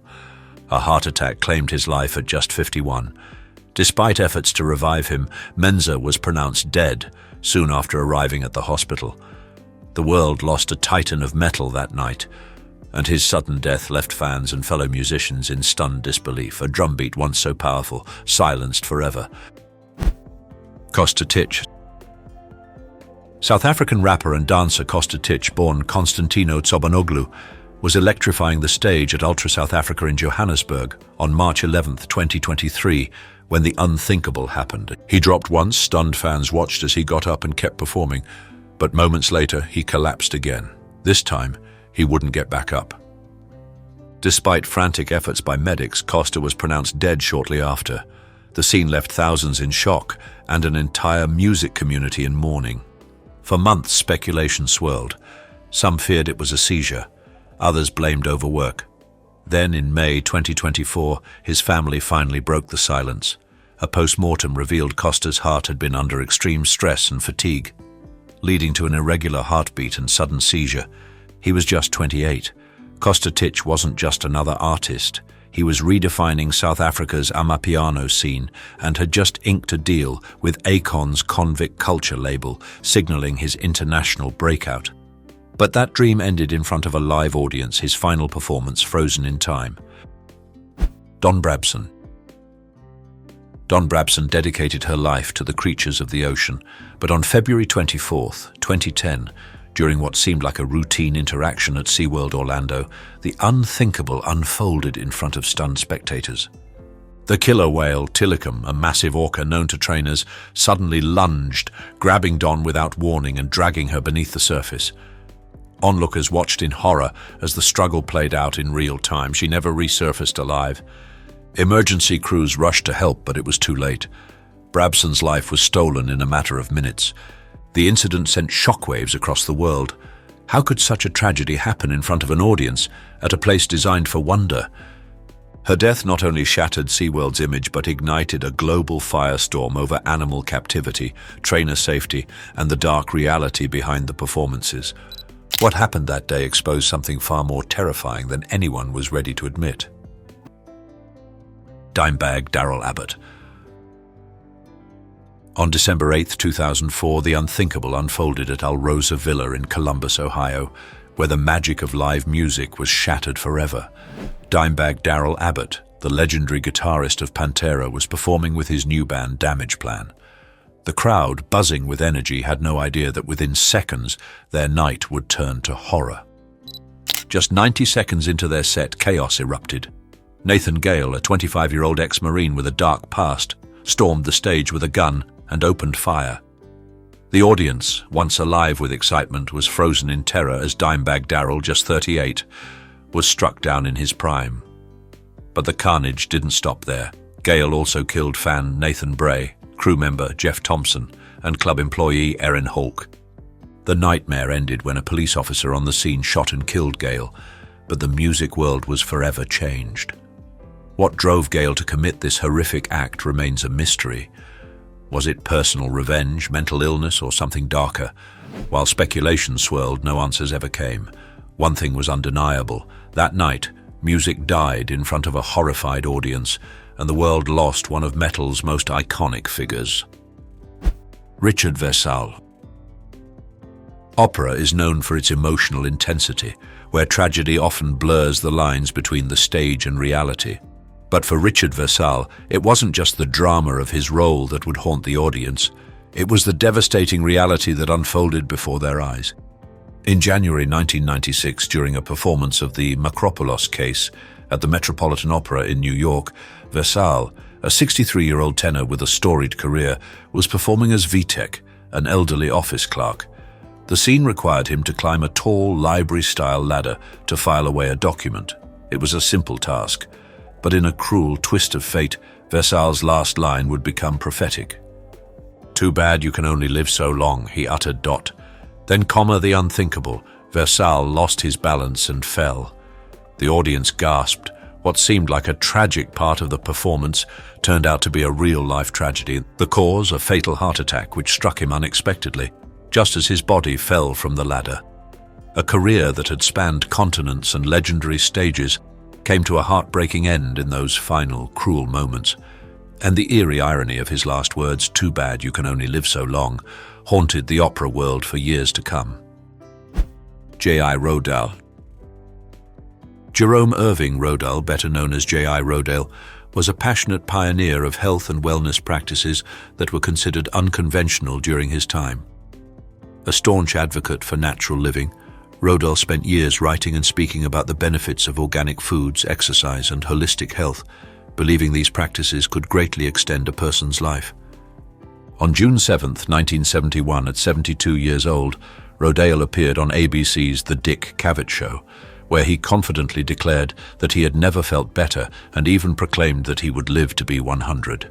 S1: A heart attack claimed his life at just 51. Despite efforts to revive him, Menza was pronounced dead soon after arriving at the hospital. The world lost a titan of metal that night, and his sudden death left fans and fellow musicians in stunned disbelief. A drumbeat once so powerful, silenced forever. Costa Titch. South African rapper and dancer Costa Titch, born Constantino Tsobanoglu, was electrifying the stage at Ultra South Africa in Johannesburg on March 11, 2023, when the unthinkable happened. He dropped once, stunned fans watched as he got up and kept performing, but moments later he collapsed again. This time, he wouldn't get back up. Despite frantic efforts by medics, Costa was pronounced dead shortly after. The scene left thousands in shock and an entire music community in mourning. For months, speculation swirled. Some feared it was a seizure. Others blamed overwork. Then, in May 2024, his family finally broke the silence. A post-mortem revealed Costa's heart had been under extreme stress and fatigue, leading to an irregular heartbeat and sudden seizure. He was just 28. Costa Titch wasn't just another artist. He was redefining South Africa's Amapiano scene and had just inked a deal with Akon's Convict Culture label, signaling his international breakout. But that dream ended in front of a live audience, his final performance frozen in time. Don Brabson. Don Brabson dedicated her life to the creatures of the ocean, but on February 24, 2010, during what seemed like a routine interaction at SeaWorld Orlando, the unthinkable unfolded in front of stunned spectators. The killer whale, Tilikum, a massive orca known to trainers, suddenly lunged, grabbing Don without warning and dragging her beneath the surface. Onlookers watched in horror as the struggle played out in real time. She never resurfaced alive. Emergency crews rushed to help, but it was too late. Brabson's life was stolen in a matter of minutes. The incident sent shockwaves across the world. How could such a tragedy happen in front of an audience at a place designed for wonder? Her death not only shattered SeaWorld's image but ignited a global firestorm over animal captivity, trainer safety, and the dark reality behind the performances. What happened that day exposed something far more terrifying than anyone was ready to admit. Dimebag Darrell Abbott. On December 8, 2004, the unthinkable unfolded at Alrosa Villa in Columbus, Ohio, where the magic of live music was shattered forever. Dimebag Darrell Abbott, the legendary guitarist of Pantera, was performing with his new band Damage Plan. The crowd, buzzing with energy, had no idea that within seconds their night would turn to horror. Just 90 seconds into their set, chaos erupted. Nathan Gale, a 25-year-old ex-Marine with a dark past, stormed the stage with a gun and opened fire. The audience, once alive with excitement, was frozen in terror as Dimebag Darrell, just 38, was struck down in his prime. But the carnage didn't stop there. Gale also killed fan Nathan Bray, crew member Jeff Thompson, and club employee Erin Hawke. The nightmare ended when a police officer on the scene shot and killed Gale, but the music world was forever changed. What drove Gale to commit this horrific act remains a mystery. Was it personal revenge, mental illness, or something darker? While speculation swirled, no answers ever came. One thing was undeniable. That night, music died in front of a horrified audience, and the world lost one of metal's most iconic figures. Richard Versailles. Opera is known for its emotional intensity, where tragedy often blurs the lines between the stage and reality. But for Richard Versailles, it wasn't just the drama of his role that would haunt the audience. It was the devastating reality that unfolded before their eyes. In January 1996, during a performance of the Makropoulos case at the Metropolitan Opera in New York, Versailles, a 63-year-old tenor with a storied career, was performing as Vitek, an elderly office clerk. The scene required him to climb a tall, library-style ladder to file away a document. It was a simple task, but in a cruel twist of fate, Versailles' last line would become prophetic. "Too bad you can only live so long," he uttered. Then, the unthinkable, Versailles lost his balance and fell. The audience gasped. What seemed like a tragic part of the performance turned out to be a real-life tragedy. The cause, a fatal heart attack which struck him unexpectedly, just as his body fell from the ladder. A career that had spanned continents and legendary stages came to a heartbreaking end in those final, cruel moments. And the eerie irony of his last words, "Too bad you can only live so long," haunted the opera world for years to come. J.I. Rodale. Jerome Irving Rodale, better known as J.I. Rodale, was a passionate pioneer of health and wellness practices that were considered unconventional during his time. A staunch advocate for natural living, Rodale spent years writing and speaking about the benefits of organic foods, exercise, and holistic health, believing these practices could greatly extend a person's life. On June 7, 1971, at 72 years old, Rodale appeared on ABC's The Dick Cavett Show, where he confidently declared that he had never felt better and even proclaimed that he would live to be 100.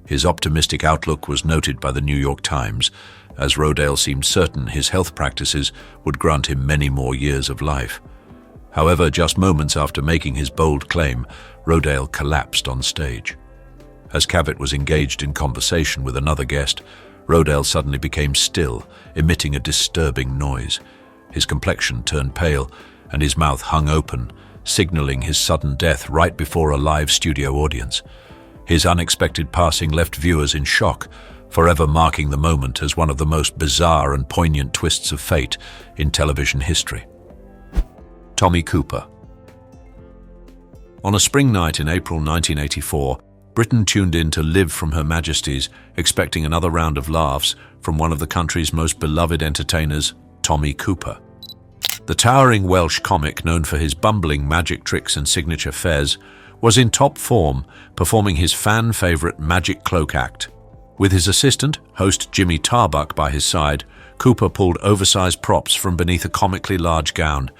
S1: His optimistic outlook was noted by the New York Times, as Rodale seemed certain his health practices would grant him many more years of life. However, just moments after making his bold claim, Rodale collapsed on stage. As Cavett was engaged in conversation with another guest, Rodale suddenly became still, emitting a disturbing noise. His complexion turned pale, and his mouth hung open, signaling his sudden death right before a live studio audience. His unexpected passing left viewers in shock, forever marking the moment as one of the most bizarre and poignant twists of fate in television history. Tommy Cooper. On a spring night in April 1984, Britain tuned in to Live from Her Majesty's, expecting another round of laughs from one of the country's most beloved entertainers, Tommy Cooper. The towering Welsh comic, known for his bumbling magic tricks and signature fez, was in top form, performing his fan-favorite Magic Cloak act. With his assistant, host Jimmy Tarbuck, by his side, Cooper pulled oversized props from beneath a comically large gown,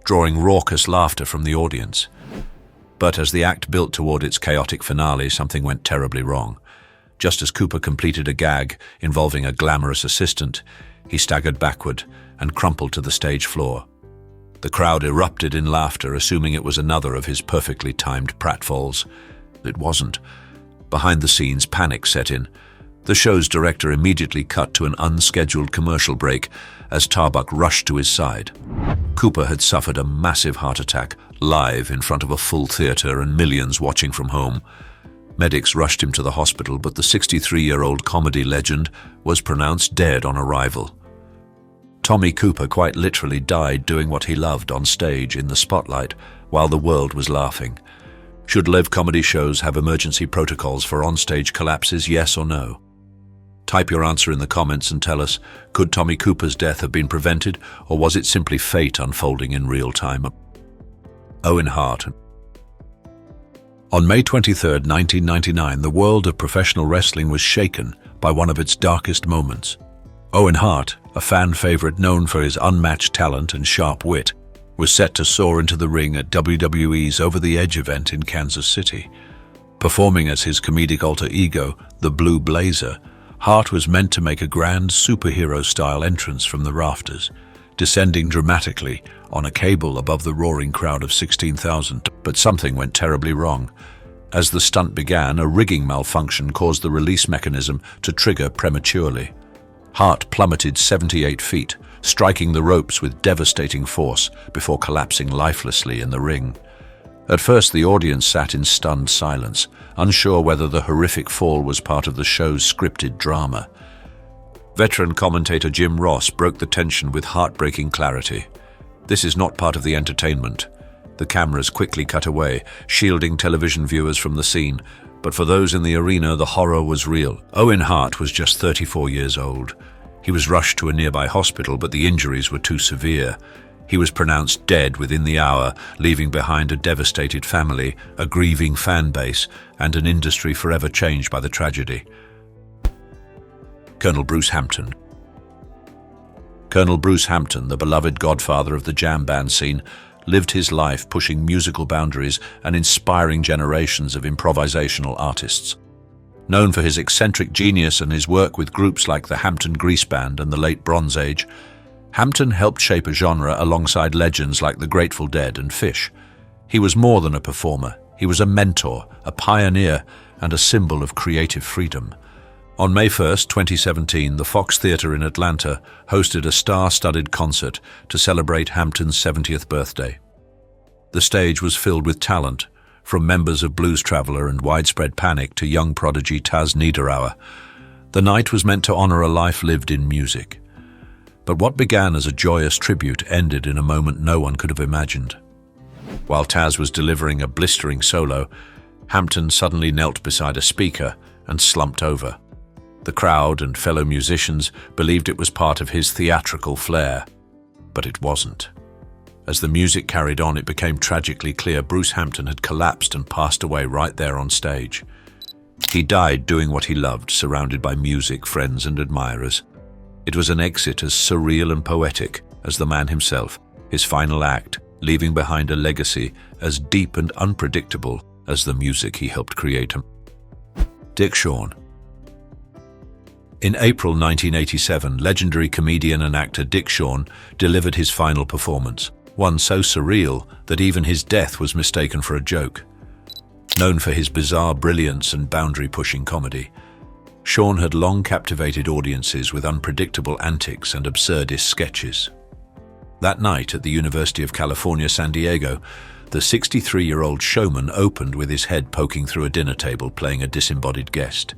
S1: drawing raucous laughter from the audience. But as the act built toward its chaotic finale, something went terribly wrong. Just as Cooper completed a gag involving a glamorous assistant, he staggered backward and crumpled to the stage floor. The crowd erupted in laughter, assuming it was another of his perfectly timed pratfalls. It wasn't. Behind the scenes, panic set in. The show's director immediately cut to an unscheduled commercial break as Tarbuck rushed to his side. Cooper had suffered a massive heart attack, live in front of a full theater and millions watching from home. Medics rushed him to the hospital, but the 63-year-old comedy legend was pronounced dead on arrival. Tommy Cooper quite literally died doing what he loved on stage in the spotlight while the world was laughing. Should live comedy shows have emergency protocols for onstage collapses, yes or no? Type your answer in the comments and tell us, could Tommy Cooper's death have been prevented, or was it simply fate unfolding in real time? Owen Hart. On May 23, 1999, the world of professional wrestling was shaken by one of its darkest moments. Owen Hart, a fan favorite known for his unmatched talent and sharp wit, was set to soar into the ring at WWE's Over the Edge event in Kansas City. Performing as his comedic alter ego, the Blue Blazer, Hart was meant to make a grand superhero-style entrance from the rafters. descending dramatically on a cable above the roaring crowd of 16,000. But something went terribly wrong. As the stunt began, a rigging malfunction caused the release mechanism to trigger prematurely. Hart plummeted 78 feet, striking the ropes with devastating force before collapsing lifelessly in the ring. At first, the audience sat in stunned silence, unsure whether the horrific fall was part of the show's scripted drama. Veteran commentator Jim Ross broke the tension with heartbreaking clarity. "This is not part of the entertainment." The cameras quickly cut away, shielding television viewers from the scene. But for those in the arena, the horror was real. Owen Hart was just 34 years old. He was rushed to a nearby hospital, but the injuries were too severe. He was pronounced dead within the hour, leaving behind a devastated family, a grieving fan base, and an industry forever changed by the tragedy. Colonel Bruce Hampton. Colonel Bruce Hampton, the beloved godfather of the jam band scene, lived his life pushing musical boundaries and inspiring generations of improvisational artists. Known for his eccentric genius and his work with groups like the Hampton Grease Band and the Late Bronze Age, Hampton helped shape a genre alongside legends like the Grateful Dead and Fish. He was more than a performer. He was a mentor, a pioneer, and a symbol of creative freedom. On May 1st, 2017, the Fox Theatre in Atlanta hosted a star-studded concert to celebrate Hampton's 70th birthday. The stage was filled with talent, from members of Blues Traveler and Widespread Panic to young prodigy Taz Niederauer. The night was meant to honor a life lived in music. But what began as a joyous tribute ended in a moment no one could have imagined. While Taz was delivering a blistering solo, Hampton suddenly knelt beside a speaker and slumped over. The crowd and fellow musicians believed it was part of his theatrical flair, but it wasn't. As the music carried on, it became tragically clear Bruce Hampton had collapsed and passed away right there on stage. He died doing what he loved, surrounded by music, friends, and admirers. It was an exit as surreal and poetic as the man himself, his final act, leaving behind a legacy as deep and unpredictable as the music he helped create. Dick Shawn. In April 1987, legendary comedian and actor Dick Shawn delivered his final performance, one so surreal that even his death was mistaken for a joke. Known for his bizarre brilliance and boundary-pushing comedy, Shawn had long captivated audiences with unpredictable antics and absurdist sketches. That night at the University of California, San Diego, the 63-year-old showman opened with his head poking through a dinner table playing a disembodied guest.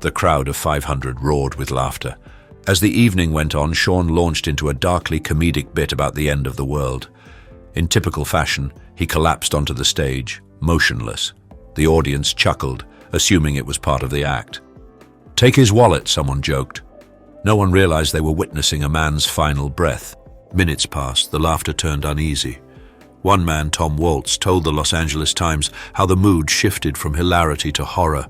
S1: The crowd of 500 roared with laughter. As the evening went on, Shawn launched into a darkly comedic bit about the end of the world. In typical fashion, he collapsed onto the stage, motionless. The audience chuckled, assuming it was part of the act. "Take his wallet," someone joked. No one realized they were witnessing a man's final breath. Minutes passed, the laughter turned uneasy. One man, Tom Waltz, told the Los Angeles Times how the mood shifted from hilarity to horror.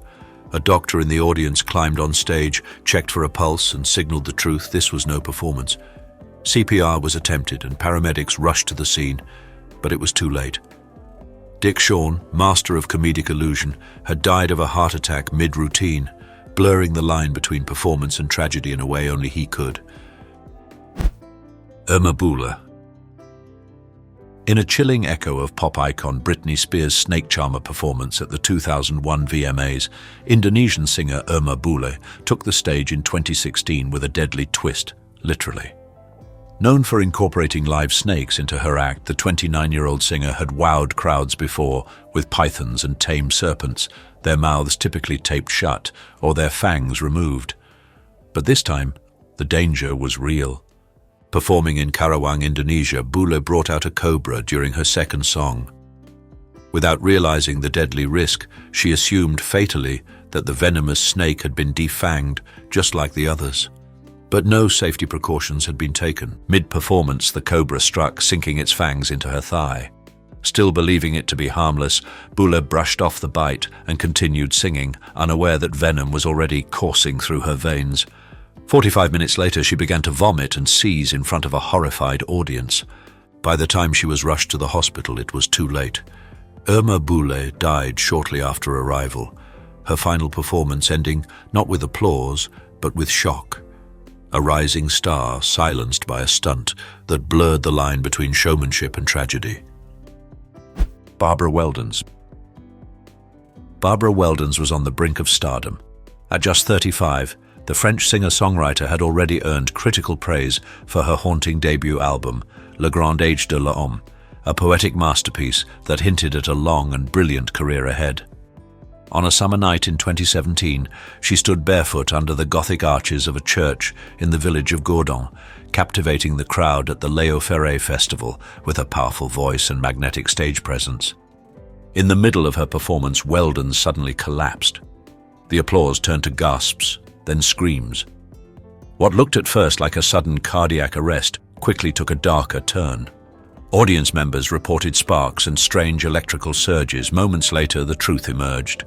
S1: A doctor in the audience climbed on stage, checked for a pulse, and signaled the truth: this was no performance. CPR was attempted and paramedics rushed to the scene, but it was too late. Dick Shawn, master of comedic illusion, had died of a heart attack mid-routine, blurring the line between performance and tragedy in a way only he could. Irma Boule. In a chilling echo of pop icon Britney Spears' Snake Charmer performance at the 2001 VMAs, Indonesian singer Irma Boule took the stage in 2016 with a deadly twist, literally. Known for incorporating live snakes into her act, the 29-year-old singer had wowed crowds before with pythons and tame serpents, their mouths typically taped shut or their fangs removed. But this time, the danger was real. Performing in Karawang, Indonesia, Boule brought out a cobra during her second song. Without realizing the deadly risk, she assumed fatally that the venomous snake had been defanged, just like the others. But no safety precautions had been taken. Mid-performance, the cobra struck, sinking its fangs into her thigh. Still believing it to be harmless, Boule brushed off the bite and continued singing, unaware that venom was already coursing through her veins. 45 minutes later, she began to vomit and seize in front of a horrified audience. By the time she was rushed to the hospital, it was too late. Irma Boule died shortly after arrival, her final performance ending not with applause, but with shock. a rising star silenced by a stunt that blurred the line between showmanship and tragedy. Barbara Weldons. Barbara Weldons was on the brink of stardom. At just 35, the French singer-songwriter had already earned critical praise for her haunting debut album, Le Grand Age de l'Homme, a poetic masterpiece that hinted at a long and brilliant career ahead. On a summer night in 2017, she stood barefoot under the Gothic arches of a church in the village of Gourdon, captivating the crowd at the Léo Ferré festival with her powerful voice and magnetic stage presence. In the middle of her performance, Weldons suddenly collapsed. The applause turned to gasps, then screams. What looked at first like a sudden cardiac arrest quickly took a darker turn. Audience members reported sparks and strange electrical surges. Moments later, the truth emerged.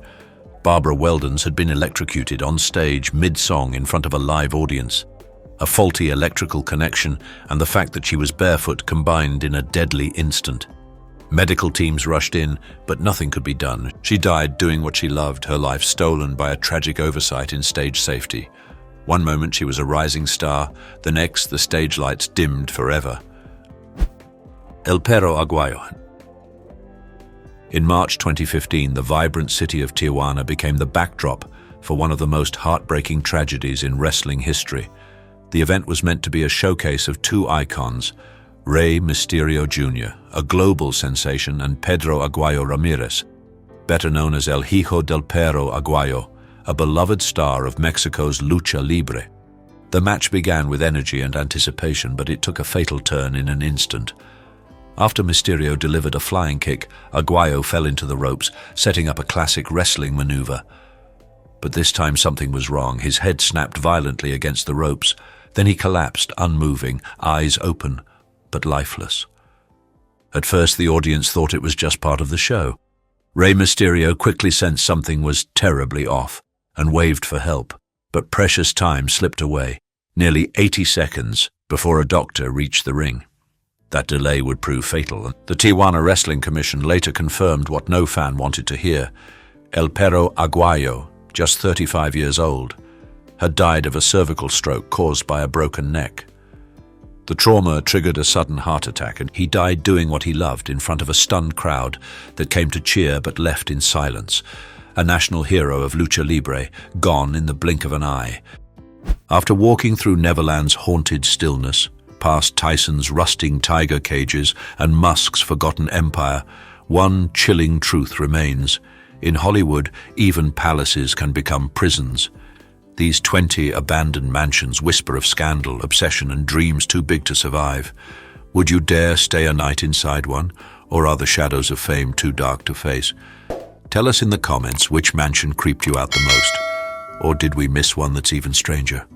S1: Barbara Weldons had been electrocuted on stage mid-song in front of a live audience. A faulty electrical connection and the fact that she was barefoot combined in a deadly instant. Medical teams rushed in, but nothing could be done. She died doing what she loved, her life stolen by a tragic oversight in stage safety. One moment she was a rising star, the next the stage lights dimmed forever. El Perro Aguayo. In March 2015, the vibrant city of Tijuana became the backdrop for one of the most heartbreaking tragedies in wrestling history. The event was meant to be a showcase of two icons, Rey Mysterio Jr., a global sensation, and Pedro Aguayo Ramirez, better known as El Hijo del Perro Aguayo, a beloved star of Mexico's lucha libre. The match began with energy and anticipation, but it took a fatal turn in an instant. After Mysterio delivered a flying kick, Aguayo fell into the ropes, setting up a classic wrestling maneuver. But this time something was wrong. His head snapped violently against the ropes. Then he collapsed, unmoving, eyes open, but lifeless. At first, the audience thought it was just part of the show. Rey Mysterio quickly sensed something was terribly off and waved for help, but precious time slipped away, nearly 80 seconds before a doctor reached the ring. That delay would prove fatal. The Tijuana Wrestling Commission later confirmed what no fan wanted to hear. El Perro Aguayo, just 35 years old, had died of a cervical stroke caused by a broken neck. The trauma triggered a sudden heart attack, and he died doing what he loved in front of a stunned crowd that came to cheer but left in silence. A national hero of lucha libre, gone in the blink of an eye. After walking through Neverland's haunted stillness, past Tyson's rusting tiger cages and Musk's forgotten empire, one chilling truth remains. In Hollywood, even palaces can become prisons. These 20 abandoned mansions whisper of scandal, obsession, and dreams too big to survive. Would you dare stay a night inside one, or are the shadows of fame too dark to face? Tell us in the comments which mansion creeped you out the most, or did we miss one that's even stranger?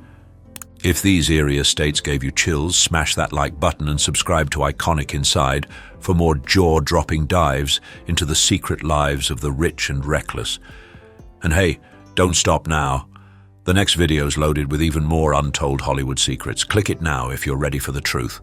S1: If these eerie estates gave you chills, smash that like button and subscribe to Iconic Inside for more jaw-dropping dives into the secret lives of the rich and reckless. And hey, don't stop now. The next video's loaded with even more untold Hollywood secrets. Click it now if you're ready for the truth.